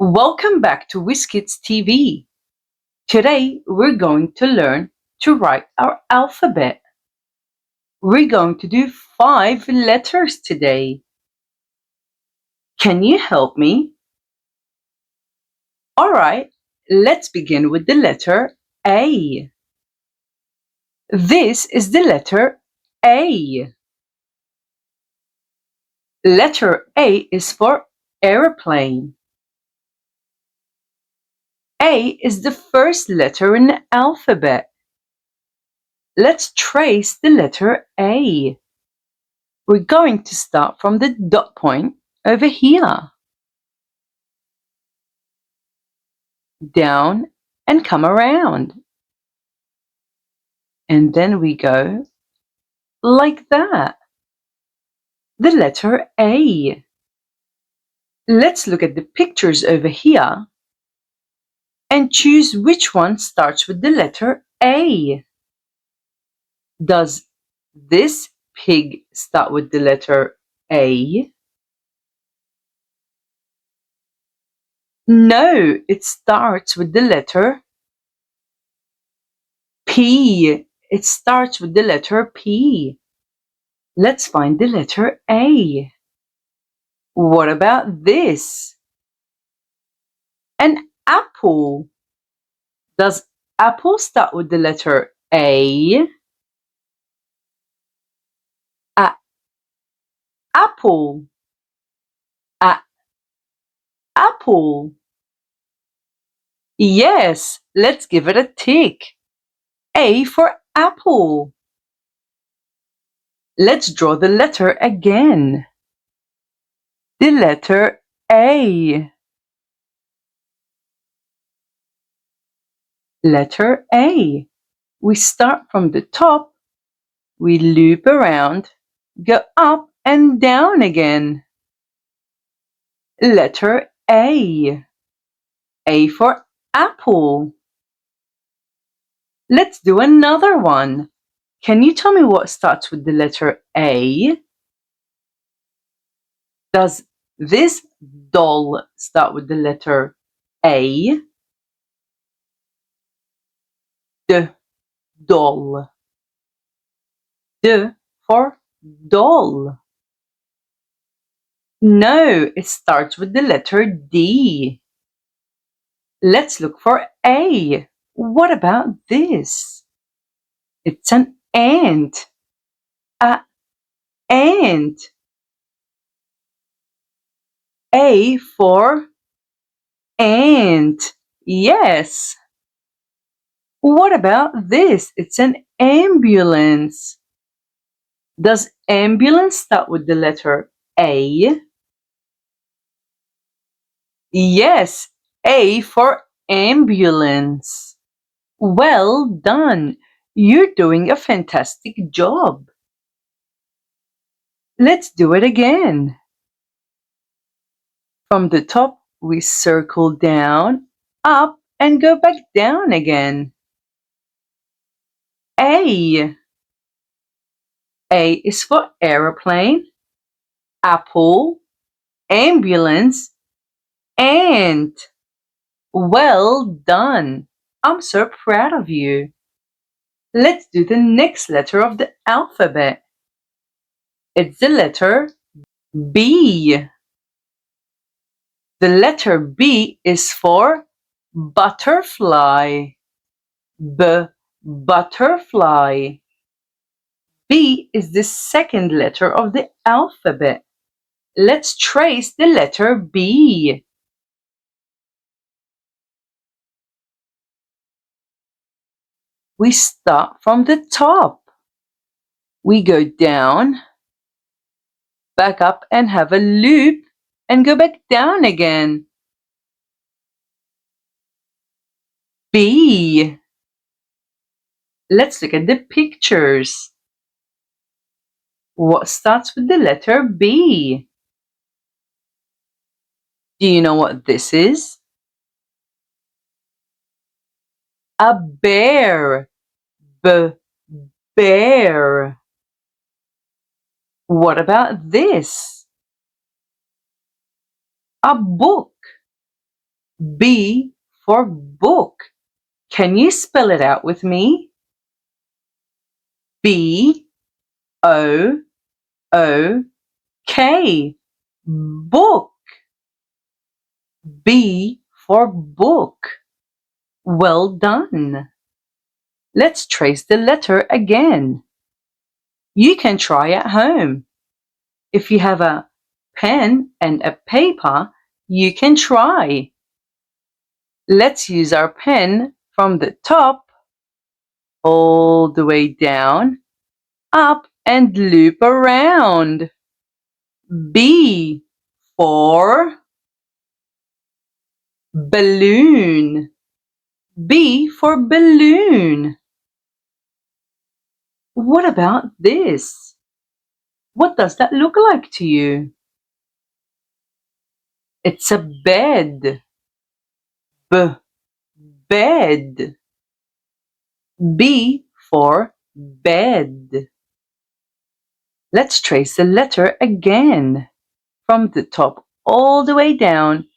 Welcome back to WizzKidz TV. Today we're going to learn to write our alphabet. We're going to do 5 letters today. Can you help me? Alright, let's begin with the letter A. This is the letter A. Letter A is for airplane. A is the first letter in the alphabet. Let's trace the letter A. We're going to start from the dot point over here. Down and come around. And then we go like that. The letter A. Let's look at the pictures over here and choose which one starts with the letter A. Does this pig start with the letter A? No, it starts with the letter P. It starts with the letter P. Let's find the letter A. What about this? An apple. Does apple start with the letter A? Apple. Apple. Yes, let's give it a tick. A for apple. Let's draw the letter again. The letter A. Letter A. We start from the top, we loop around, go up and down again. Letter A. A for apple. Let's do another one. Can you tell me what starts with the letter A? Does this doll start with the letter A? D, doll. D for doll. No, it starts with the letter D. Let's look for A. What about this? It's an ant. Ant. A for ant. Yes. What about this? It's an ambulance. Does ambulance start with the letter A? Yes, A for ambulance. Well done. You're doing a fantastic job. Let's do it again. From the top, we circle down, up, and go back down again. A. A is for aeroplane, apple, ambulance, ant. Well done. I'm so proud of you. Let's do the next letter of the alphabet. It's the letter B. The letter B is for butterfly. Butterfly. B is the second letter of the alphabet. Let's trace the letter B. We start from the top. We go down, back up and have a loop, and go back down again. B. Let's look at the pictures. What starts with the letter B? Do you know what this is? A bear. Bear. What about this? A book. B for book. Can you spell it out with me? B-O-O-K. Book. B for book. Well done. Let's trace the letter again. You can try at home. If you have a pen and a paper, you can try. Let's use our pen from the top all the way down, up and loop around. B for balloon. B for balloon. What about this? What does that look like to you? It's a bed. Bed. B for bed. Let's trace the letter again. From the top all the way down,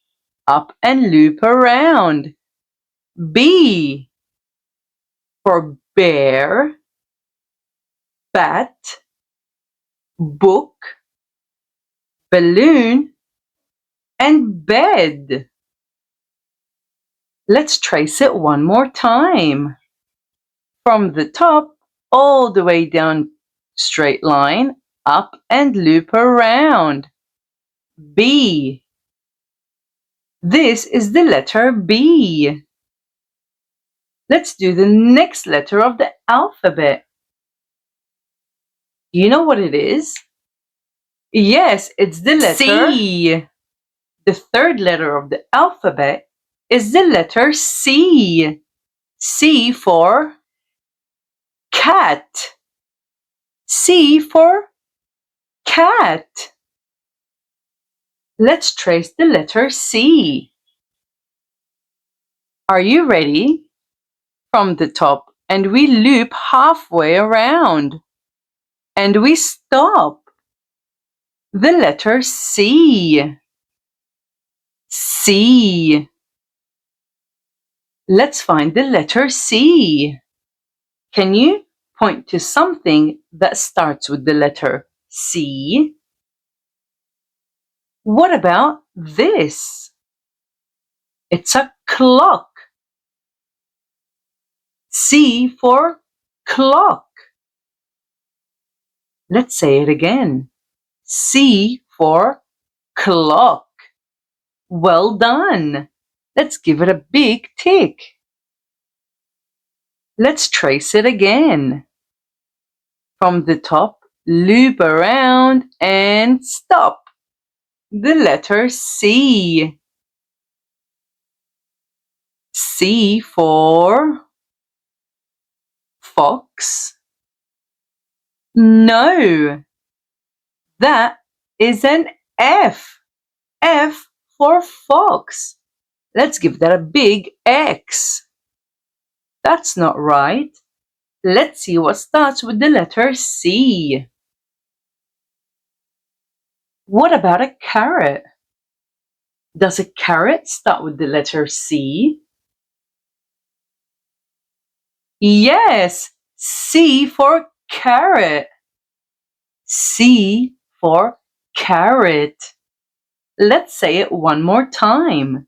up and loop around. B for bear, bat, book, balloon, and bed. Let's trace it one more time. From the top all the way down, straight line, up and loop around. B. This is the letter B. Let's do the next letter of the alphabet. You know what it is? Yes, it's the letter C. The third letter of the alphabet is the letter C. C for cat. C for cat. Let's trace the letter C. Are you ready? From the top, and we loop halfway around. And we stop. The letter C. C. Let's find the letter C. Can you point to something that starts with the letter C? What about this? It's a clock. C for clock. Let's say it again. C for clock. Well done. Let's give it a big tick. Let's trace it again. From the top, loop around and stop. The letter C. C for fox. No, that is an F. F for fox. Let's give that a big X. That's not right. Let's see what starts with the letter C. What about a carrot? Does a carrot start with the letter C? Yes, C for carrot. C for carrot. Let's say it one more time.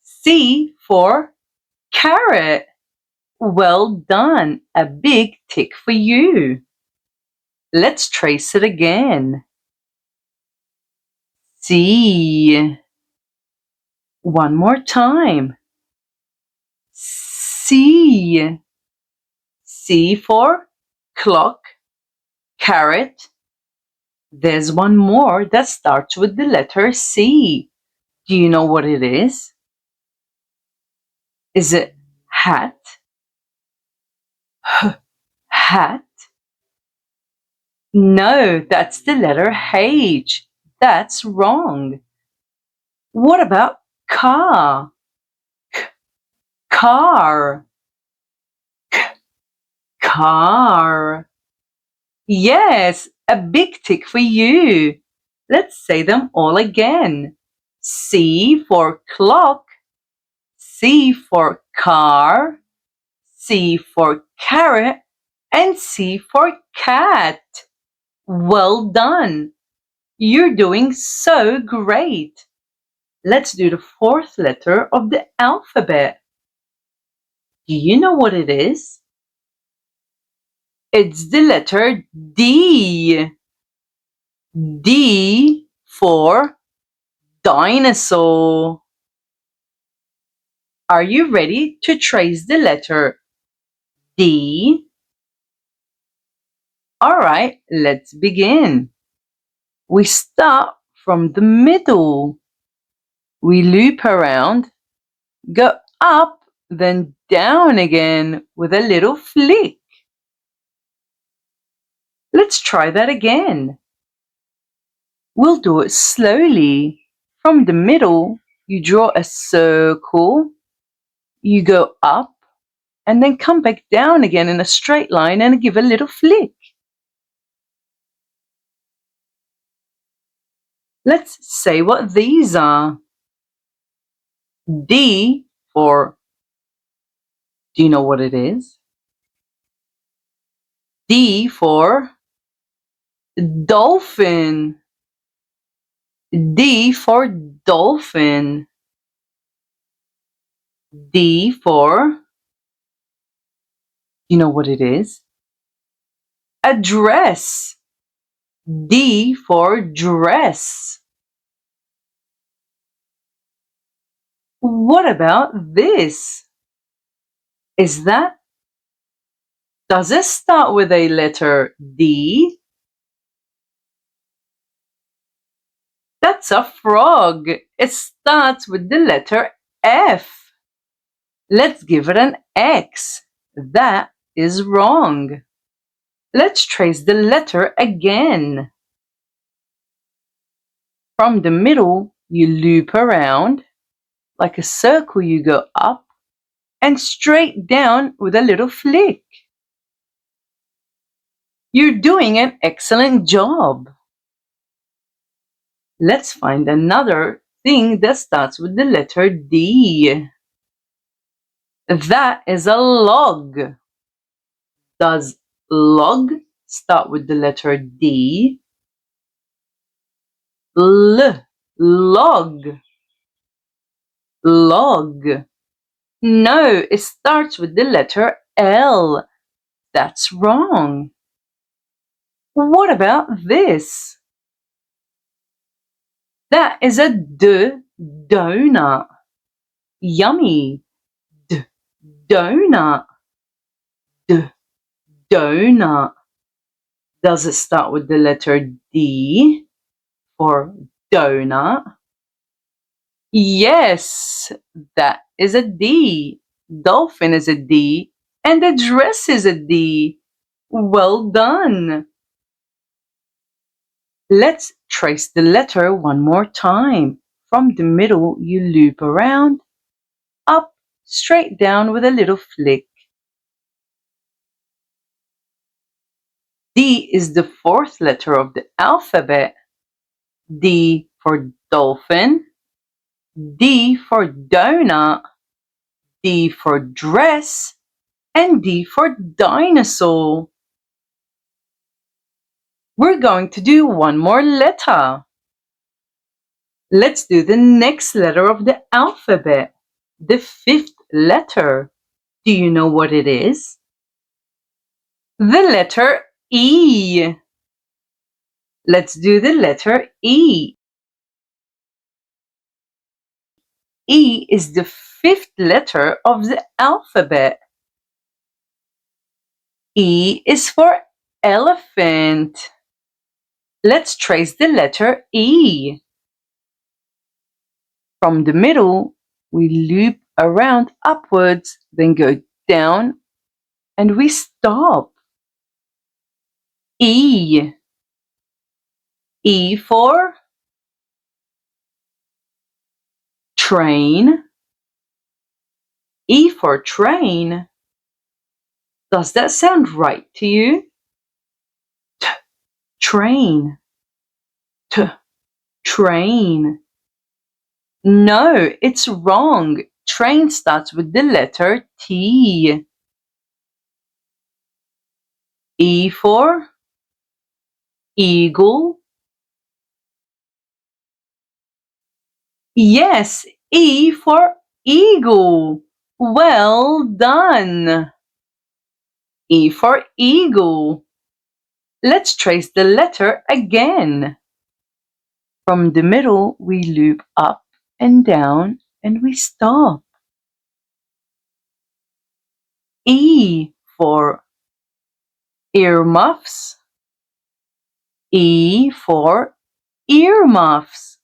C for carrot. Well done. A big tick for you. Let's trace it again. C. One more time. C. C for clock, carrot. There's one more that starts with the letter C. Do you know what it is? Is it hat? Hat? No, that's the letter H. That's wrong. What about car? Car. Car. Yes, a big tick for you. Let's say them all again. C for clock, C for car, C for carrot, and C for cat. Well done! You're doing so great! Let's do the fourth letter of the alphabet. Do you know what it is? It's the letter D. D for dinosaur. Are you ready to trace the letter D? Alright, let's begin. We start from the middle. We loop around, go up, then down again with a little flick. Let's try that again. We'll do it slowly. From the middle, you draw a circle, you go up, and then come back down again in a straight line and give a little flick. Let's say what these are. D for, do you know what it is? D for dolphin. D for dolphin. D for, you know what it is? A dress. D for dress. What about this? Does it start with a letter D? That's a frog. It starts with the letter F. Let's give it an X. That is wrong. Let's trace the letter again. From the middle, you loop around. Like a circle, you go up and straight down with a little flick. You're doing an excellent job. Let's find another thing that starts with the letter D. That is a log. Does log start with the letter D? L, log. Log. No, it starts with the letter L. That's wrong. What about this? That is a D, donut. Yummy. D, donut. D, donut. Does it start with the letter D for donut? Yes, that is a D. Dolphin is a D, and the dress is a D. Well done. Let's trace the letter one more time. From the middle, you loop around, up, straight down with a little flick. D is the fourth letter of the alphabet. D for dolphin, D for donut, D for dress, and D for dinosaur. We're going to do one more letter. Let's do the next letter of the alphabet, the fifth letter. Do you know what it is? The letter E. Let's do the letter E. E is the fifth letter of the alphabet. E is for elephant. Let's trace the letter E. From the middle, we loop around upwards, then go down, and we stop. E. E for train. E for train. Does that sound right to you? T, train. T, train. No, it's wrong. train starts with the letter T. E for eagle. Yes, E for eagle. Well done. E for eagle. Let's trace the letter again. From the middle, we loop up and down and we stop. E for earmuffs. E for earmuffs.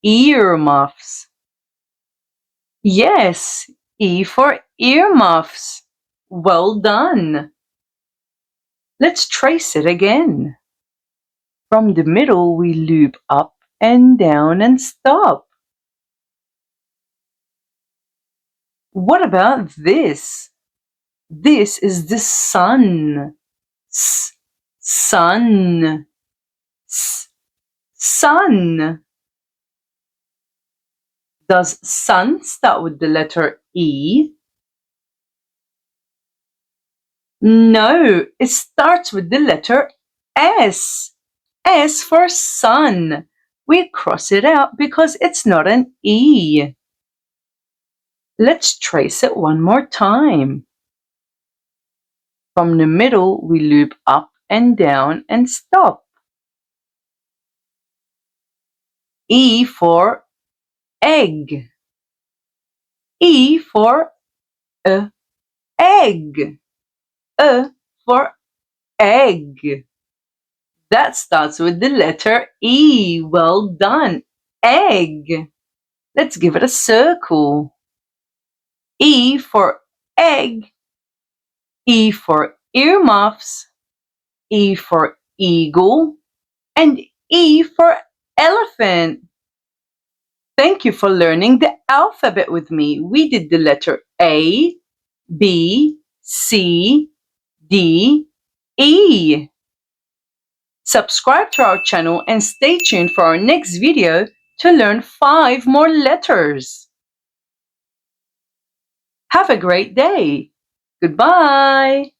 Earmuffs. Yes, E for earmuffs. Well done. Let's trace it again. From the middle, we loop up and down and stop. What about this? This is the sun. S, sun. S, sun. Does sun start with the letter E? No, it starts with the letter S. S for sun. We cross it out because it's not an E. Let's trace it one more time. From the middle, we loop up and down and stop. E for egg. E for egg. For egg. That starts with the letter E. Well done. Egg. Let's give it a circle. E for egg. E for earmuffs. E for eagle. And E for elephant. Thank you for learning the alphabet with me. We did the letter A, B, C, D, E. Subscribe to our channel and stay tuned for our next video to learn 5 more letters. Have a great day. Goodbye.